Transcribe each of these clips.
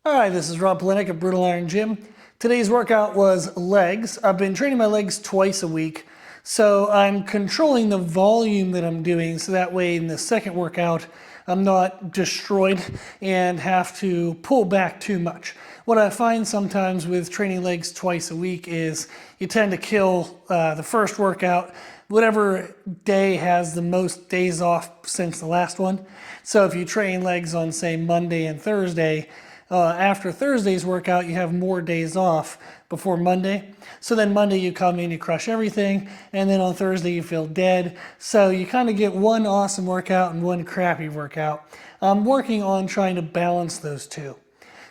Hi, this is Rob Polinick at Brutal Iron Gym. Today's workout was legs. I've been training my legs twice a week, so I'm controlling the volume that I'm doing so that way in the second workout I'm not destroyed and have to pull back too much. What I find sometimes with training legs twice a week is you tend to kill the first workout, whatever day has the most days off since the last one. So if you train legs on, say, Monday and Thursday, after Thursday's workout, you have more days off before Monday. So then Monday you come in, you crush everything, and then on Thursday you feel dead. So you kind of get one awesome workout and one crappy workout. I'm working on trying to balance those two.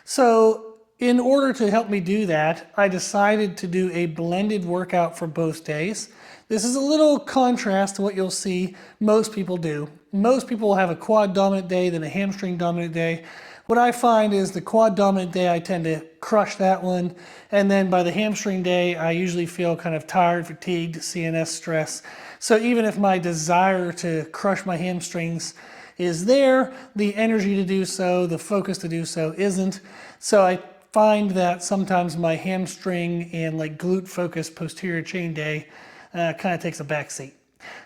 So in order to help me do that, I decided to do a blended workout for both days. This is a little contrast to what you'll see most people do. Most people will have a quad dominant day, then a hamstring dominant day. What I find is the quad dominant day, I tend to crush that one. And then by the hamstring day, I usually feel kind of tired, fatigued, CNS stress. So even if my desire to crush my hamstrings is there, the energy to do so, the focus to do so isn't. So I find that sometimes my hamstring and like glute focused posterior chain day kind of takes a back seat.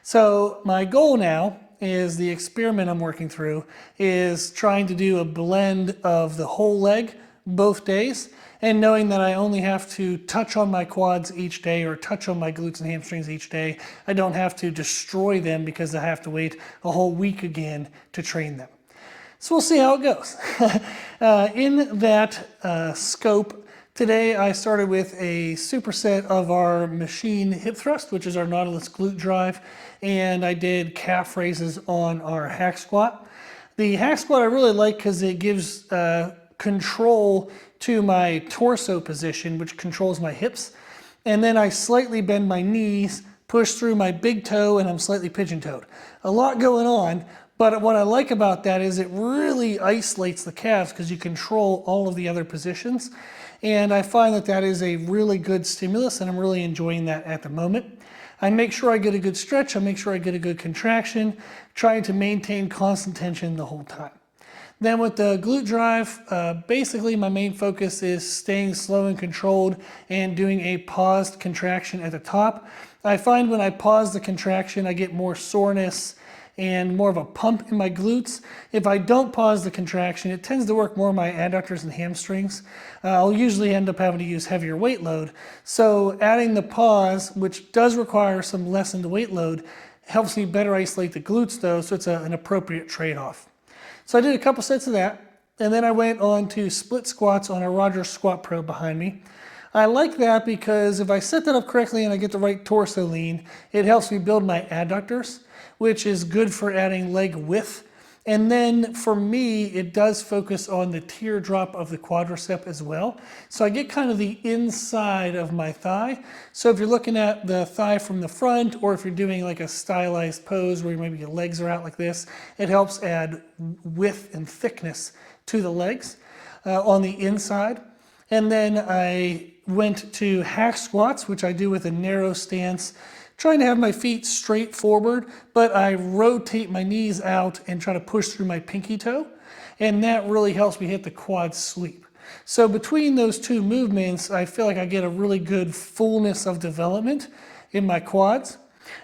So my goal now is the experiment I'm working through is trying to do a blend of the whole leg both days, and knowing that I only have to touch on my quads each day or touch on my glutes and hamstrings each day. I don't have to destroy them because I have to wait a whole week again to train them. So we'll see how it goes. In that scope, today I started with a superset of our machine hip thrust, which is our Nautilus glute drive, and I did calf raises on our hack squat. The hack squat I really like because it gives control to my torso position, which controls my hips. And then I slightly bend my knees, push through my big toe, and I'm slightly pigeon-toed. A lot going on, but what I like about that is it really isolates the calves because you control all of the other positions. And I find that that is a really good stimulus, and I'm really enjoying that at the moment. I make sure I get a good stretch, I make sure I get a good contraction, trying to maintain constant tension the whole time. Then with the glute drive, basically my main focus is staying slow and controlled and doing a paused contraction at the top. I find when I pause the contraction, I get more soreness and more of a pump in my glutes. If I don't pause the contraction, it tends to work more on my adductors and hamstrings. I'll usually end up having to use heavier weight load. So adding the pause, which does require some lessened weight load, helps me better isolate the glutes though, so it's an appropriate trade-off. So I did a couple sets of that, and then I went on to split squats on a Rogers Squat Pro behind me. I like that because if I set that up correctly and I get the right torso lean, it helps me build my adductors, which is good for adding leg width. And then for me, it does focus on the teardrop of the quadricep as well. So I get kind of the inside of my thigh. So if you're looking at the thigh from the front, or if you're doing like a stylized pose where maybe your legs are out like this, it helps add width and thickness to the legs on the inside. And then I went to hack squats, which I do with a narrow stance, trying to have my feet straight forward, but I rotate my knees out and try to push through my pinky toe. And that really helps me hit the quad sweep. So between those two movements, I feel like I get a really good fullness of development in my quads.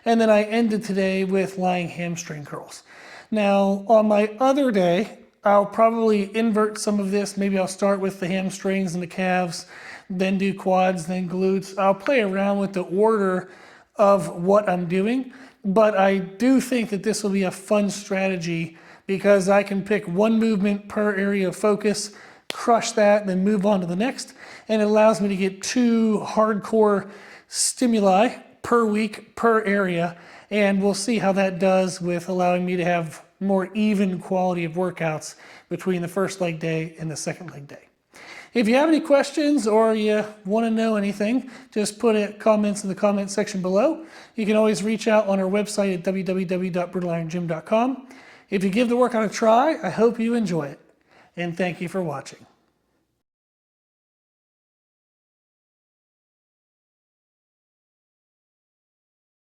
And then I ended today with lying hamstring curls. Now, on my other day, I'll probably invert some of this. Maybe I'll start with the hamstrings and the calves, then do quads, then glutes. I'll play around with the order of what I'm doing, but I do think that this will be a fun strategy because I can pick one movement per area of focus, crush that, then move on to the next, and it allows me to get 2 hardcore stimuli per week, per area, and we'll see how that does with allowing me to have more even quality of workouts between the first leg day and the second leg day. If you have any questions or you want to know anything, just put comments in the comment section below. You can always reach out on our website at www.brutalirongym.com. If you give the workout a try, I hope you enjoy it. And thank you for watching.